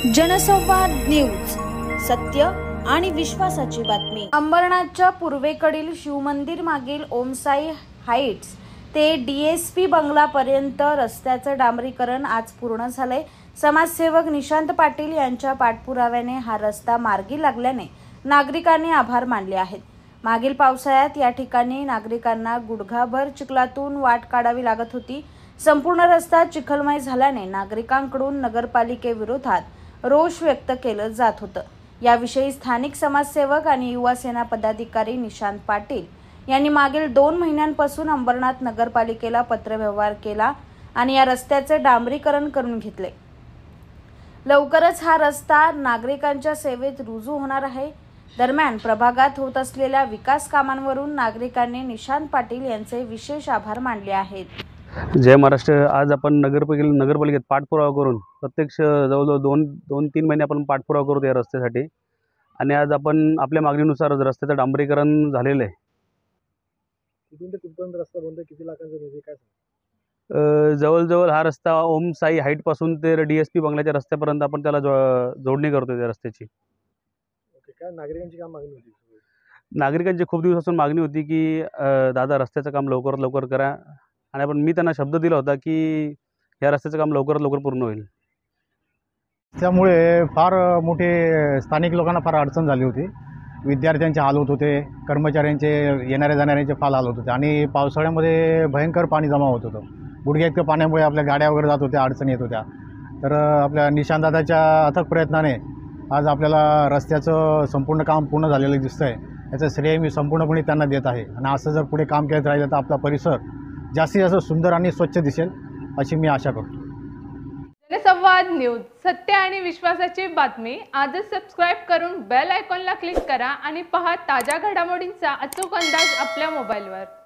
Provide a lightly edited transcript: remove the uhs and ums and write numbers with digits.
जनसंवाद न्यूज, सत्य आणि विश्वासाची बातमी। अंबरनाथच्या पूर्वेकडील शिवमंदिर मागील ओमसाई हाइट्स ते डीएसपी बंगलापर्यंत रस्त्याचं डांबरीकरण आज पूर्ण झाले। समाजसेवक निशांत पाटील यांच्या पाठपुराव्याने हा रस्ता मार्गी लागल्याने नागरिकांनी आभार मानले आहेत। मागील पावसाळ्यात या ठिकाणी नागरिकांना गुडघाभर चिखलातून वाट काढावी लागत होती। संपूर्ण रस्ता चिखलमय झाल्याने नागरिकांकडून नगरपालिकेविरोधात रोष व्यक्त केलं जात होतं। याविषयी स्थानिक समाजसेवक आणि युवा सेना पदाधिकारी निशांत पाटील यांनी मागील 2 महिन्यांपासून अंबरनाथ नगरपालिकेला पत्रव्यवहार केला आणि या रस्त्याचे डांबरीकरण करून घेतले। लवकरच हा रस्ता नागरिकांच्या सेवेत रुजू होणार आहे। दरम्यान प्रभागात होत असलेल्या विकास कामांवरून नागरिकांनी निशांत पाटील यांचे विशेष आभार मानले आहेत। जय महाराष्ट्र। आज आपण नगरपालिकेत पाठपुरावा करून प्रत्यक्ष जवळजवळ 2-3 महिने आपण पाठपुरावा करतो या रस्त्यासाठी आणि आज आपण आपल्या मागणीनुसार रस्त्याचं डांबरीकरण झालेलं आहे। कुठून ते कुठपर्यंत रस्ता बनतोय, किती लाखांचा निधी काय? जवळजवळ हा रस्ता ओम साई हाईट पासून ते डीएसपी बंगल्याच्या रस्त्यापर्यंत आपण त्याला जोडणी करतोय त्या रस्त्याची। ओके, काय नागरिकांची काय मागणी होती? नागरिकांची खूप दिवसापासून मागणी होती की दादा रस्त्याचं काम लवकरात लवकर करा आणि मी त्यांना शब्द दिला होता की या रस्त्याचं काम लवकरात लवकर पूर्ण होईल। त्यामुळे फार मोठे स्थानिक लोकांना फार अडचण झाली होती। विद्यार्थ्यांचे हाल होत होते, कर्मचाऱ्यांचे येणाऱ्या जाणाऱ्यांचे फार हाल होत होते आणि पावसाळ्यामध्ये भयंकर पाणी जमा होत होतं। गुडघ्या इतकं पाण्यामुळे आपल्या गाड्या वगैरे जात होत्या, अडचणी येत होत्या। तर आपल्या निशांत दादाच्या अथक प्रयत्नाने आज आपल्याला रस्त्याचं संपूर्ण काम पूर्ण झालेलं दिसतं आहे। याचं श्रेय मी संपूर्णपणे त्यांना देत आहे आणि असं जर पुढे काम करत राहिलं तर आपला परिसर जास्तीत जास्त सुंदर आणि स्वच्छ दिसेल अशी मी आशा करतो। जनसंवाद न्यूज, सत्य आणि विश्वासाची बातमी। आजच सबस्क्राइब करून बेल आयकॉनला क्लिक करा आणि पहा ताज्या घडामोडींचा अचूक अंदाज आपल्या मोबाईलवर।